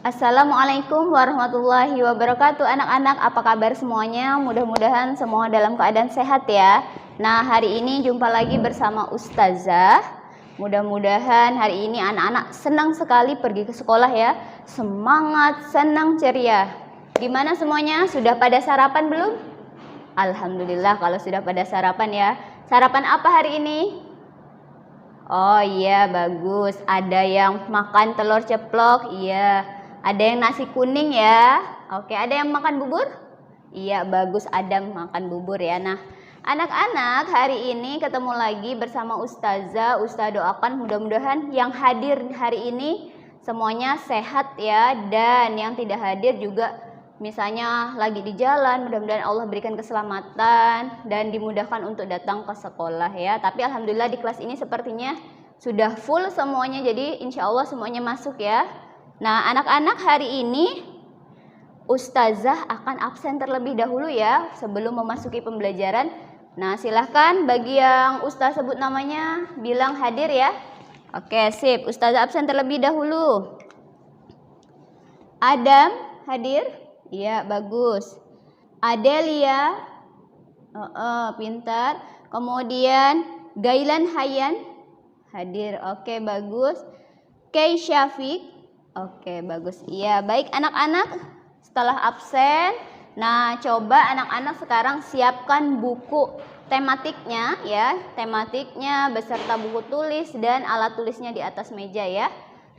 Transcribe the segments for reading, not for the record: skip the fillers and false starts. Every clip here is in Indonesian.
Assalamualaikum warahmatullahi wabarakatuh. Anak-anak, apa kabar semuanya? Mudah-mudahan semua dalam keadaan sehat ya. Nah, hari ini jumpa lagi bersama Ustazah. Mudah-mudahan hari ini anak-anak senang sekali pergi ke sekolah ya. Semangat, senang, ceria. Gimana semuanya? Sudah pada sarapan belum? Alhamdulillah kalau sudah pada sarapan ya. Sarapan apa hari ini? Oh iya, bagus. Ada yang makan telur ceplok, iya. Ada yang nasi kuning ya. Oke, ada yang makan bubur? Iya, bagus. Ada makan bubur ya. Nah, anak-anak, hari ini ketemu lagi bersama Ustazah. Ustazah doakan mudah-mudahan yang hadir hari ini semuanya sehat ya. Dan yang tidak hadir juga misalnya lagi di jalan, mudah-mudahan Allah berikan keselamatan dan dimudahkan untuk datang ke sekolah ya. Tapi alhamdulillah di kelas ini sepertinya sudah full semuanya, jadi insya Allah semuanya masuk ya. Nah, anak-anak, hari ini Ustazah akan absen terlebih dahulu ya sebelum memasuki pembelajaran. Nah, silahkan bagi yang Ustazah sebut namanya bilang hadir ya. Oke, sip. Ustazah absen terlebih dahulu. Adam hadir? Iya, bagus. Adelia, pintar. Kemudian Gailan Hayyan hadir. Oke, bagus. Kay Syafiq. Oke, bagus. Iya, baik anak-anak. Setelah absen, nah coba anak-anak sekarang siapkan buku tematiknya ya. Tematiknya beserta buku tulis dan alat tulisnya di atas meja ya.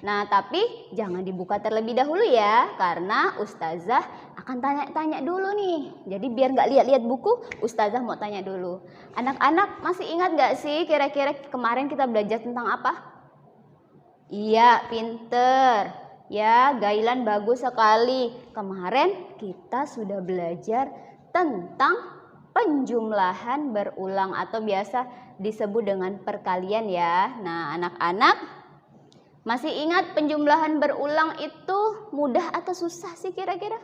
Nah, tapi jangan dibuka terlebih dahulu ya, karena Ustazah akan tanya-tanya dulu nih. Jadi biar nggak lihat-lihat buku, Ustazah mau tanya dulu. Anak-anak masih ingat nggak sih kira-kira kemarin kita belajar tentang apa? Iya, pinter. Ya, Gailan bagus sekali. Kemarin kita sudah belajar tentang penjumlahan berulang atau biasa disebut dengan perkalian ya. Nah, anak-anak masih ingat penjumlahan berulang itu mudah atau susah sih kira-kira?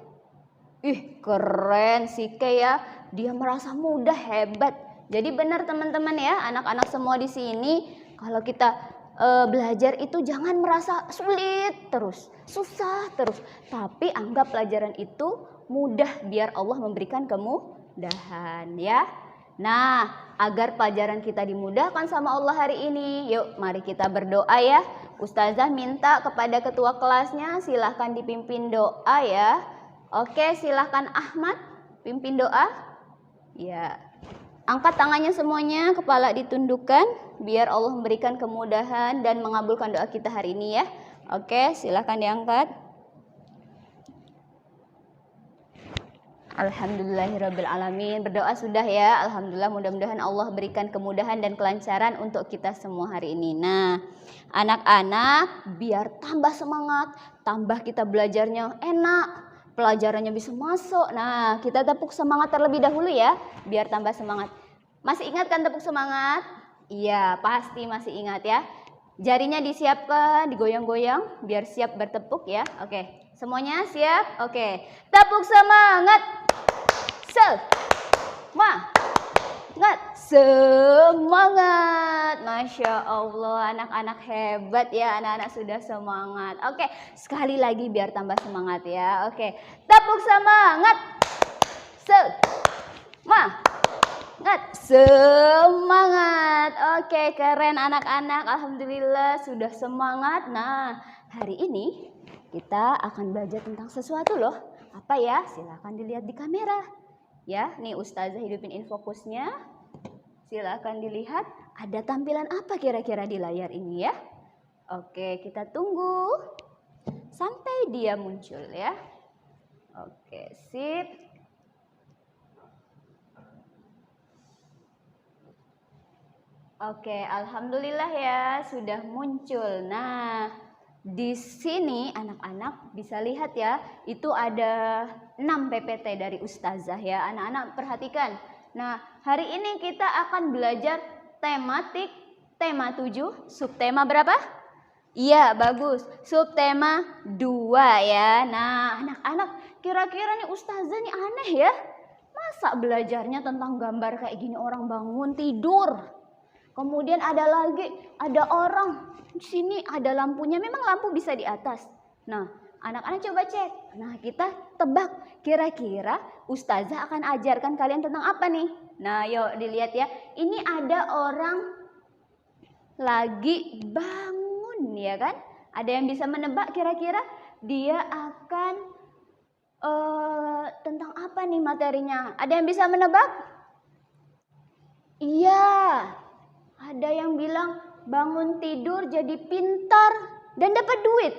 Ih, keren sih Kay ya. Dia merasa mudah, hebat. Jadi benar teman-teman ya, anak-anak semua di sini kalau kita belajar itu jangan merasa sulit terus, susah terus, tapi anggap pelajaran itu mudah biar Allah memberikan kemudahan ya. Nah, agar pelajaran kita dimudahkan sama Allah hari ini, yuk mari kita berdoa ya. Ustazah minta kepada ketua kelasnya silahkan dipimpin doa ya. Oke, silahkan Ahmad pimpin doa. Ya. Angkat tangannya semuanya, kepala ditundukkan biar Allah memberikan kemudahan dan mengabulkan doa kita hari ini ya. Oke, silakan diangkat. Alhamdulillahirrabbilalamin. Berdoa sudah ya. Alhamdulillah, mudah-mudahan Allah berikan kemudahan dan kelancaran untuk kita semua hari ini. Nah, anak-anak biar tambah semangat, tambah kita belajarnya enak, pelajarannya bisa masuk. Nah, kita tepuk semangat terlebih dahulu ya, biar tambah semangat. Masih ingat kan tepuk semangat? Iya, pasti masih ingat ya. Jarinya disiapkan, digoyang-goyang biar siap bertepuk ya. Oke, semuanya siap? Oke, tepuk semangat. Semangat. Masya Allah, anak-anak hebat ya, anak-anak sudah semangat. Oke, sekali lagi biar tambah semangat ya. Oke, tepuk semangat. Semangat. Oke, keren anak-anak. Alhamdulillah sudah semangat. Nah, hari ini kita akan belajar tentang sesuatu loh. Apa ya? Silahkan dilihat di kamera. Ya, nih Ustazah hidupin infokusnya. Silahkan dilihat. Ada tampilan apa kira-kira di layar ini ya? Oke, kita tunggu sampai dia muncul ya. Oke, sip. Oke, alhamdulillah ya sudah muncul. Nah, di sini anak-anak bisa lihat ya, itu ada 6 PPT dari Ustazah ya. Anak-anak perhatikan. Nah, hari ini kita akan belajar tematik tema 7, subtema berapa? Iya, bagus. Subtema 2 ya. Nah, anak-anak kira-kira nih Ustazah nih aneh ya. Masa belajarnya tentang gambar kayak gini orang bangun tidur? Kemudian ada lagi, ada orang di sini ada lampunya. Memang lampu bisa di atas. Nah, anak-anak coba cek. Nah, kita tebak kira-kira ustazah akan ajarkan kalian tentang apa nih? Nah, yuk dilihat ya. Ini ada orang lagi bangun ya kan? Ada yang bisa menebak kira-kira dia akan tentang apa nih materinya? Ada yang bisa menebak? Iya. Ada yang bilang bangun tidur jadi pintar dan dapat duit.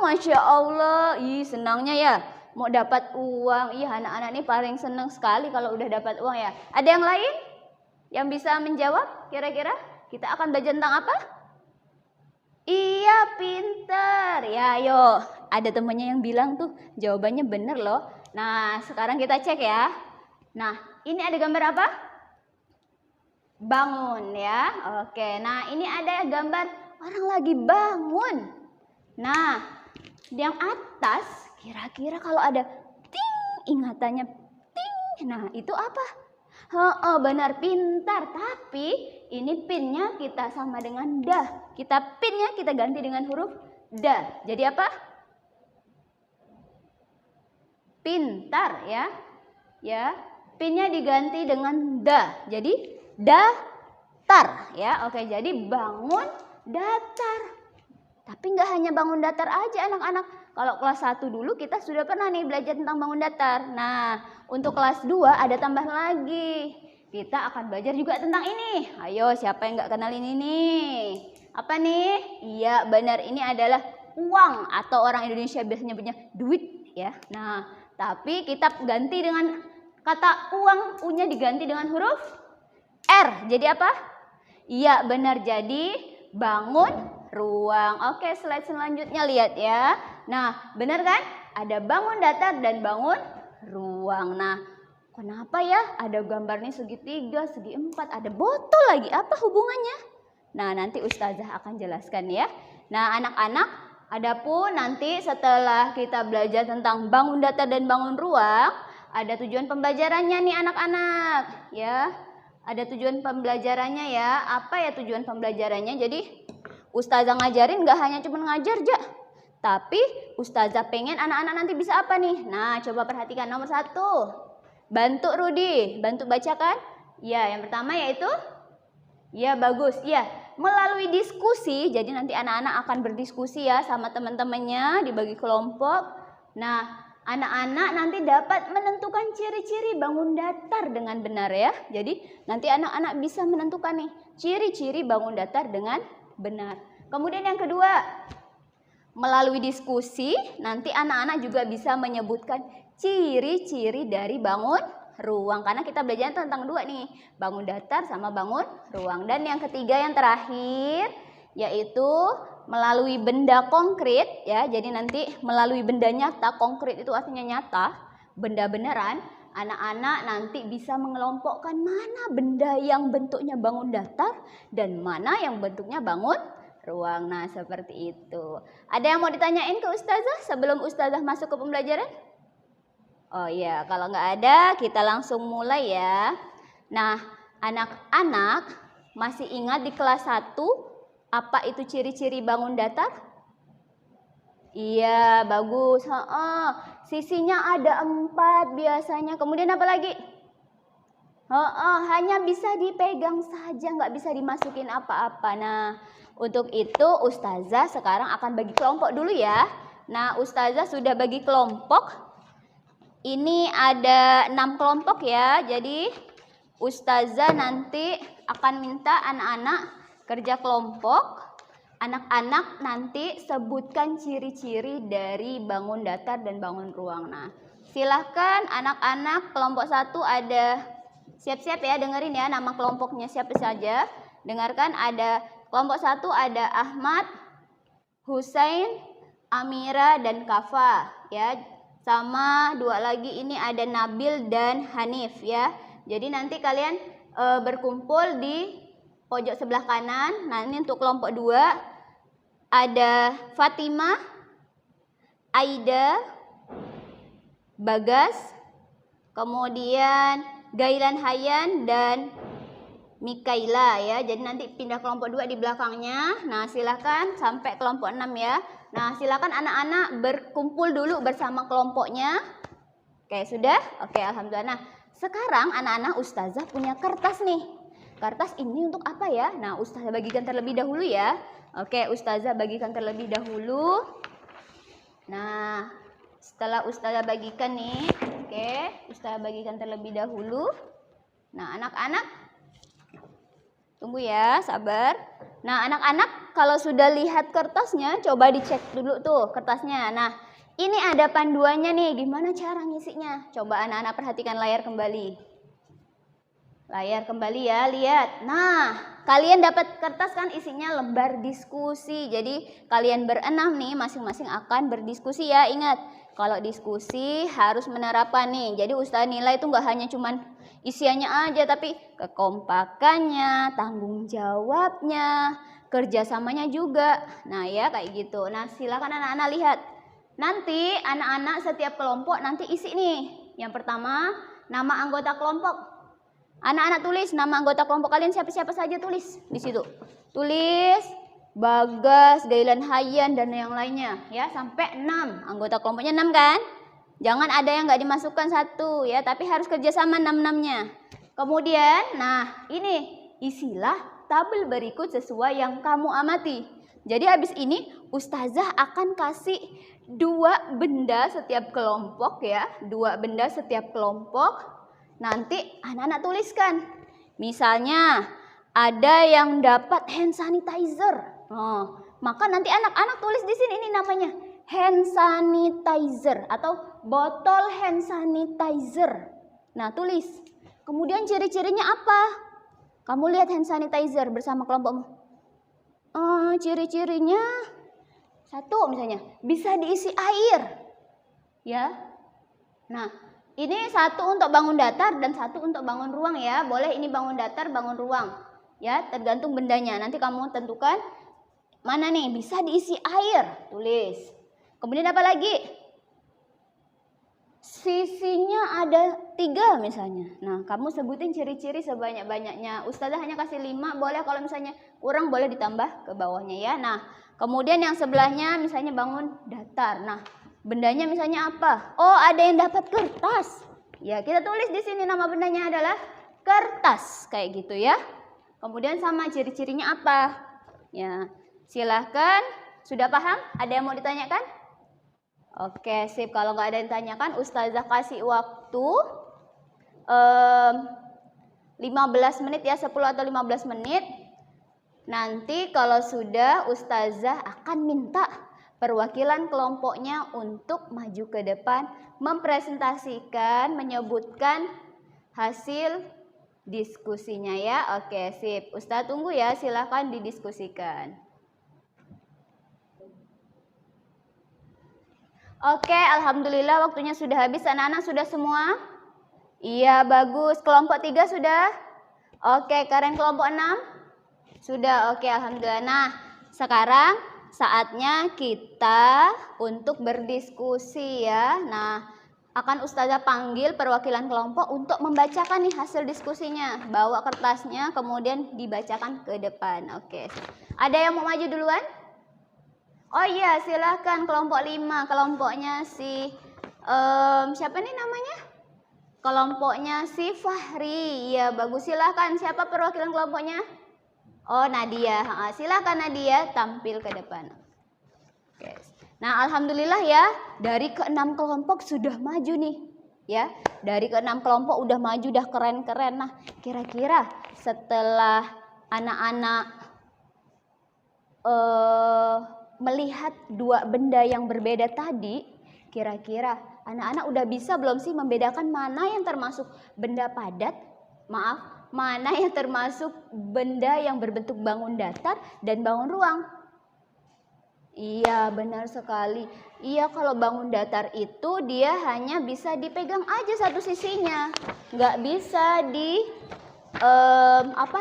Masya Allah. Ih, senangnya ya. Mau dapat uang. Ih, anak-anak ini paling senang sekali kalau udah dapat uang ya. Ada yang lain yang bisa menjawab kira-kira? Kita akan belajar tentang apa? Iya, pintar. Ya, ayo. Ada temannya yang bilang tuh jawabannya bener loh. Nah, sekarang kita cek ya. Nah, ini ada gambar apa? Bangun ya. Oke, nah ini ada gambar orang lagi bangun. Nah, yang atas kira-kira kalau ada ting, ingatannya ting. Nah, itu apa? Benar, pintar. Tapi ini pinnya kita sama dengan dah. Pinnya kita ganti dengan huruf dah. Jadi apa? Pintar ya. Ya, pinnya diganti dengan dah. Jadi datar ya. Oke, jadi bangun datar. Tapi nggak hanya bangun datar aja anak-anak. Kalau kelas 1 dulu kita sudah pernah nih belajar tentang bangun datar. Nah, untuk kelas 2 ada tambah lagi. Kita akan belajar juga tentang ini. Ayo, siapa yang nggak kenal ini nih? Apa nih? Iya, benar, ini adalah uang atau orang Indonesia biasanya punya duit ya. Nah, tapi kita ganti dengan kata uang, U-nya diganti dengan huruf R. Jadi apa? Iya, benar, jadi bangun ruang. Oke, slide selanjutnya lihat ya. Nah, benar kan? Ada bangun datar dan bangun ruang. Nah, kenapa ya ada gambarnya segitiga, segi empat, ada botol lagi? Apa hubungannya? Nah, nanti ustazah akan jelaskan ya. Nah, anak-anak, adapun nanti setelah kita belajar tentang bangun datar dan bangun ruang, ada tujuan pembelajarannya nih anak-anak ya. Ada tujuan pembelajarannya ya. Apa ya tujuan pembelajarannya? Jadi ustazah ngajarin gak hanya cuma ngajar aja, tapi ustazah pengen anak-anak nanti bisa apa nih? Nah, coba perhatikan nomor 1. Bantu Rudi, bantu bacakan. Ya, yang pertama yaitu ya, bagus. Ya, melalui diskusi. Jadi nanti anak-anak akan berdiskusi ya sama teman-temannya, dibagi kelompok. Nah, anak-anak nanti dapat menentukan ciri-ciri bangun datar dengan benar ya. Jadi nanti anak-anak bisa menentukan nih ciri-ciri bangun datar dengan benar. Kemudian yang kedua, melalui diskusi nanti anak-anak juga bisa menyebutkan ciri-ciri dari bangun ruang. Karena kita belajar tentang dua nih, bangun datar sama bangun ruang. Dan yang ketiga yang terakhir yaitu melalui benda konkret ya. Jadi nanti melalui benda nyata, konkret itu artinya nyata, benda beneran. Anak-anak nanti bisa mengelompokkan mana benda yang bentuknya bangun datar dan mana yang bentuknya bangun ruang. Nah, seperti itu. Ada yang mau ditanyain ke ustazah sebelum ustazah masuk ke pembelajaran? Oh iya, kalau nggak ada kita langsung mulai ya. Nah, anak-anak masih ingat di kelas 1 apa itu ciri-ciri bangun datar? Iya, bagus. Sisinya ada 4 biasanya. Kemudian apa lagi? Hanya bisa dipegang saja, nggak bisa dimasukin apa-apa. Nah, untuk itu ustazah sekarang akan bagi kelompok dulu ya. Nah, ustazah sudah bagi kelompok. Ini ada 6 kelompok ya. Jadi ustazah nanti akan minta anak-anak kerja kelompok. Anak-anak nanti sebutkan ciri-ciri dari bangun datar dan bangun ruang. Nah, silahkan anak-anak kelompok 1 ada, siap-siap ya, dengerin ya nama kelompoknya siapa saja. Dengarkan, ada kelompok 1 ada Ahmad, Husain, Amira dan Kafa ya. Sama 2 lagi ini ada Nabil dan Hanif ya. Jadi nanti kalian berkumpul di pojok sebelah kanan. Nah, ini untuk kelompok 2 ada Fatimah, Aida, Bagas, kemudian Gailan Hayan dan Mikaila ya. Jadi nanti pindah kelompok 2 di belakangnya. Nah, silahkan sampai kelompok 6 ya. Nah, silakan anak-anak berkumpul dulu bersama kelompoknya. Oke, sudah? Oke, alhamdulillah. Nah, sekarang anak-anak ustazah punya kertas nih. Kertas ini untuk apa ya? Nah, ustazah bagikan terlebih dahulu ya. Oke, ustazah bagikan terlebih dahulu. Nah, setelah ustazah bagikan nih, oke, ustazah bagikan terlebih dahulu. Nah, anak-anak tunggu ya, sabar. Nah, anak-anak kalau sudah lihat kertasnya, coba dicek dulu tuh kertasnya. Nah, ini ada panduannya nih, gimana cara ngisinya? Coba anak-anak perhatikan layar kembali. Layar kembali ya, lihat. Nah, kalian dapat kertas kan isinya lembar diskusi. Jadi, kalian berenam nih, masing-masing akan berdiskusi ya. Ingat, kalau diskusi harus menerapkan nih. Jadi, ustaz nilai itu nggak hanya cuman isiannya aja, tapi kekompakannya, tanggung jawabnya, kerjasamanya juga. Nah ya kayak gitu. Nah silakan anak-anak lihat. Nanti anak-anak setiap kelompok nanti isi nih. Yang pertama nama anggota kelompok. Anak-anak tulis nama anggota kelompok kalian siapa-siapa saja, tulis di situ. Tulis Bagas, Gailan Hayyan dan yang lainnya ya, sampai 6. Anggota kelompoknya 6 kan? Jangan ada yang nggak dimasukkan 1 ya, tapi harus kerjasama 6-6-nya. Kemudian, nah ini isilah tabel berikut sesuai yang kamu amati. Jadi habis ini ustazah akan kasih 2 benda setiap kelompok ya, 2 benda setiap kelompok. Nanti anak-anak tuliskan. Misalnya ada yang dapat hand sanitizer. Maka nanti anak-anak tulis di sini ini namanya hand sanitizer atau botol hand sanitizer. Nah, tulis. Kemudian ciri-cirinya apa? Kamu lihat hand sanitizer bersama kelompokmu. Ciri-cirinya 1 misalnya, bisa diisi air. Ya. Nah, ini 1 untuk bangun datar dan 1 untuk bangun ruang ya. Boleh ini bangun datar, bangun ruang. Ya, tergantung bendanya. Nanti kamu tentukan mana nih bisa diisi air. Tulis. Kemudian apa lagi? Sisinya ada 3 misalnya. Nah, kamu sebutin ciri-ciri sebanyak-banyaknya. Ustazah hanya kasih 5, boleh kalau misalnya kurang boleh ditambah ke bawahnya ya. Nah, kemudian yang sebelahnya misalnya bangun datar. Nah, bendanya misalnya apa? Oh, ada yang dapat kertas. Ya, kita tulis di sini nama bendanya adalah kertas. Kayak gitu ya. Kemudian sama ciri-cirinya apa? Ya, silahkan. Sudah paham? Ada yang mau ditanyakan? Oke, sip. Kalau nggak ada yang ditanyakan, ustazah kasih waktu 15 menit ya, 10 atau 15 menit. Nanti kalau sudah, ustazah akan minta perwakilan kelompoknya untuk maju ke depan, mempresentasikan, menyebutkan hasil diskusinya ya. Oke, sip. Ustazah tunggu ya, silahkan didiskusikan. Oke, alhamdulillah waktunya sudah habis. Anak-anak sudah semua? Iya, bagus. Kelompok 3 sudah? Oke, kalian kelompok 6? Sudah, oke, alhamdulillah. Nah, sekarang saatnya kita untuk berdiskusi ya. Nah, akan ustazah panggil perwakilan kelompok untuk membacakan nih hasil diskusinya. Bawa kertasnya, kemudian dibacakan ke depan. Oke. Ada yang mau maju duluan? Oh iya, silahkan kelompok 5, kelompoknya si siapa nih namanya? Kelompoknya si Fahri. Iya, bagus, silahkan. Siapa perwakilan kelompoknya? Oh, Nadia. Silahkan Nadia tampil ke depan. Oke. Nah, alhamdulillah ya, dari ke-6 kelompok sudah maju nih. Ya, dari ke-6 kelompok udah maju, udah keren-keren. Nah, kira-kira setelah anak-anak melihat 2 benda yang berbeda tadi, kira-kira anak-anak udah bisa belum sih membedakan mana yang termasuk benda padat, mana yang termasuk benda yang berbentuk bangun datar dan bangun ruang? Iya, benar sekali. Iya, kalau bangun datar itu dia hanya bisa dipegang aja satu sisinya, nggak bisa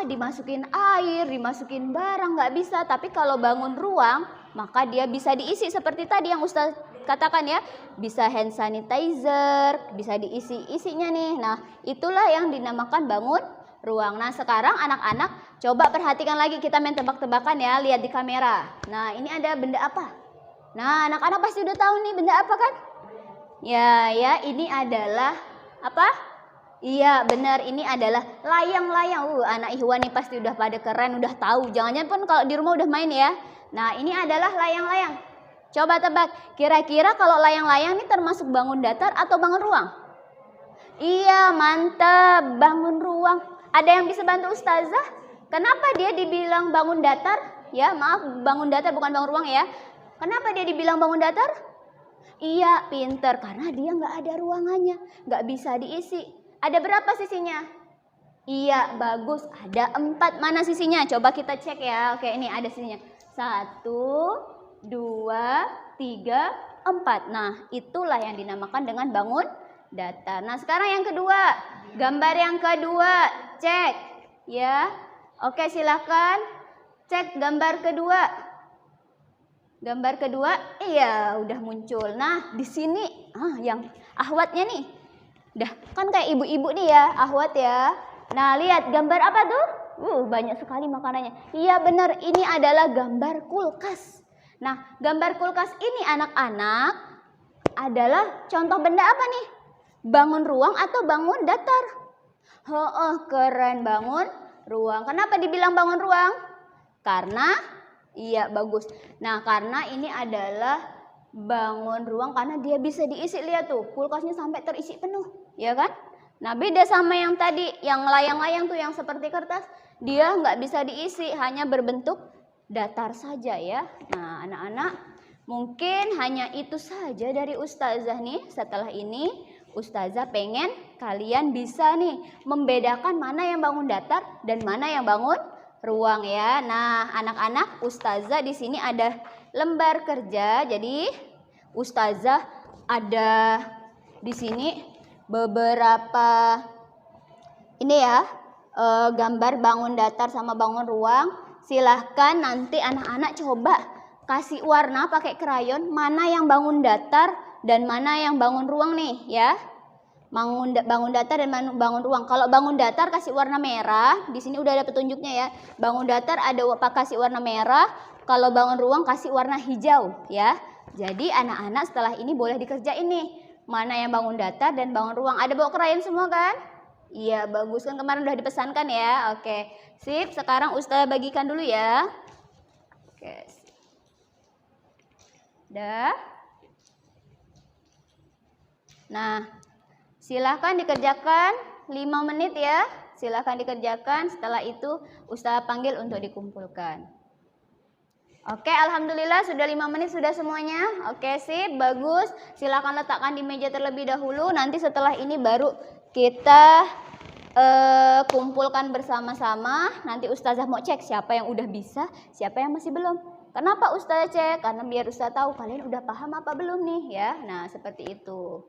dimasukin air, dimasukin barang, nggak bisa. Tapi kalau bangun ruang, maka dia bisa diisi seperti tadi yang Ustaz katakan ya, bisa hand sanitizer, bisa diisi isinya nih. Nah, itulah yang dinamakan bangun ruang. Nah, sekarang anak-anak coba perhatikan lagi, kita main tebak-tebakan ya, lihat di kamera. Nah, ini ada benda apa? Nah, anak-anak pasti udah tahu nih benda apa kan? Ya, ini adalah apa? Iya, benar, ini adalah layang-layang. Anak Ihwan nih pasti udah pada keren, udah tahu. Jangan-jangan pun kalau di rumah udah main ya. Nah, ini adalah layang-layang. Coba tebak, kira-kira kalau layang-layang ini termasuk bangun datar atau bangun ruang? Iya, mantap, bangun ruang. Ada yang bisa bantu Ustazah? Kenapa dia dibilang bangun datar? Ya, maaf, bangun datar bukan bangun ruang ya. Kenapa dia dibilang bangun datar? Iya, pinter, karena dia nggak ada ruangannya, nggak bisa diisi. Ada berapa sisinya? Iya, bagus, ada 4. Mana sisinya? Coba kita cek ya. Oke, ini ada sisinya. 1, 2, 3, 4. Nah, itulah yang dinamakan dengan bangun datar. Nah, sekarang yang kedua. Gambar yang kedua, cek. Ya, oke, silakan cek gambar kedua. Gambar kedua, iya udah muncul. Nah, di sini yang ahwatnya nih. Dah, kan kayak ibu-ibu nih ya, ahwat ya. Nah, lihat gambar apa tuh? Banyak sekali makanannya. Iya benar, ini adalah gambar kulkas. Nah, gambar kulkas ini anak-anak adalah contoh benda apa nih? Bangun ruang atau bangun datar? Keren, bangun ruang. Kenapa dibilang bangun ruang? Karena iya, bagus. Nah, karena ini adalah bangun ruang karena dia bisa diisi. Lihat tuh, kulkasnya sampai terisi penuh, ya kan? Nah, beda sama yang tadi, yang layang-layang tuh yang seperti kertas, dia nggak bisa diisi, hanya berbentuk datar saja ya. Nah, anak-anak, mungkin hanya itu saja dari Ustazah nih. Setelah ini, Ustazah pengen kalian bisa nih membedakan mana yang bangun datar dan mana yang bangun ruang ya. Nah, anak-anak, Ustazah di sini ada lembar kerja. Jadi, Ustazah ada di sini beberapa ini ya, gambar bangun datar sama bangun ruang. Silahkan nanti anak-anak coba kasih warna pakai krayon mana yang bangun datar dan mana yang bangun ruang nih ya. Bangun datar dan bangun ruang. Kalau bangun datar kasih warna merah, di sini udah ada petunjuknya ya. Bangun datar ada kasih warna merah, kalau bangun ruang kasih warna hijau ya. Jadi anak-anak setelah ini boleh dikerjain nih. Mana yang bangun datar dan bangun ruang. Ada bawa krayon semua kan? Iya, bagus kan, kemarin udah dipesankan ya. Oke, sip. Sekarang Ustazah bagikan dulu ya. Oke. Dah. Nah, silahkan dikerjakan 5 menit ya. Silahkan dikerjakan. Setelah itu Ustazah panggil untuk dikumpulkan. Oke, alhamdulillah sudah 5 menit sudah semuanya. Oke, sip, bagus. Silahkan letakkan di meja terlebih dahulu. Nanti setelah ini baru kita kumpulkan bersama-sama. Nanti Ustazah mau cek siapa yang udah bisa, siapa yang masih belum. Kenapa Ustazah cek? Karena biar Ustazah tahu kalian udah paham apa belum nih ya. Nah, seperti itu.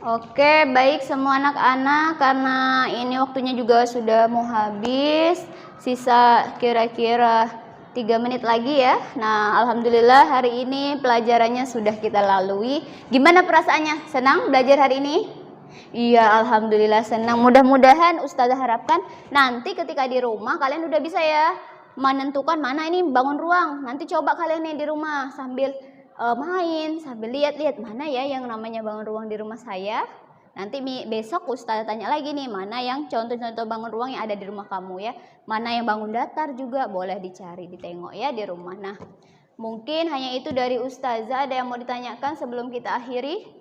Oke, baik semua anak-anak, karena ini waktunya juga sudah mau habis, sisa kira-kira 3 menit lagi ya. Nah, alhamdulillah hari ini pelajarannya sudah kita lalui. Gimana perasaannya? Senang belajar hari ini? Iya, alhamdulillah senang. Mudah-mudahan Ustazah harapkan nanti ketika di rumah kalian udah bisa ya menentukan mana ini bangun ruang. Nanti coba kalian nih di rumah sambil main, sambil lihat-lihat mana ya yang namanya bangun ruang di rumah saya. Nanti besok Ustazah tanya lagi nih mana yang contoh-contoh bangun ruang yang ada di rumah kamu ya. Mana yang bangun datar juga boleh dicari, ditengok ya di rumah. Nah, mungkin hanya itu dari Ustazah. Ada yang mau ditanyakan sebelum kita akhiri?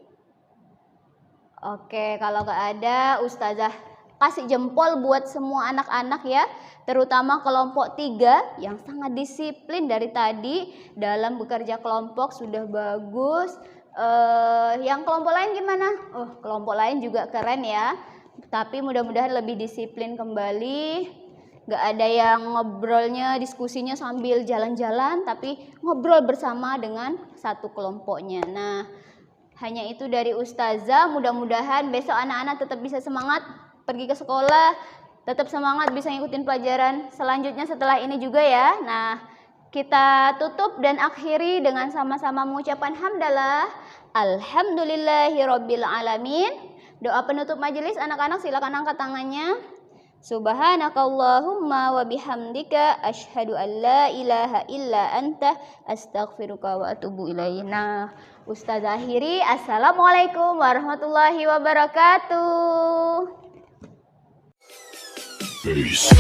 Oke, kalau nggak ada, Ustazah kasih jempol buat semua anak-anak ya, terutama kelompok 3 yang sangat disiplin dari tadi dalam bekerja kelompok sudah bagus. Yang kelompok lain gimana? Kelompok lain juga keren ya, tapi mudah-mudahan lebih disiplin kembali. Gak ada yang ngobrolnya, diskusinya sambil jalan-jalan, tapi ngobrol bersama dengan satu kelompoknya. Nah, hanya itu dari Ustazah. Mudah-mudahan besok anak-anak tetap bisa semangat pergi ke sekolah, tetap semangat bisa ngikutin pelajaran selanjutnya setelah ini juga ya. Nah, kita tutup dan akhiri dengan sama-sama mengucapkan hamdalah. Alhamdulillahirabbil alamin. Doa penutup majelis, anak-anak silakan angkat tangannya. Subhanakallahumma wa bihamdika asyhadu an la ilaha illa anta astaghfiruka wa atubu ilaik. Nah, Ustazah akhiri, assalamualaikum warahmatullahi wabarakatuh. Peace.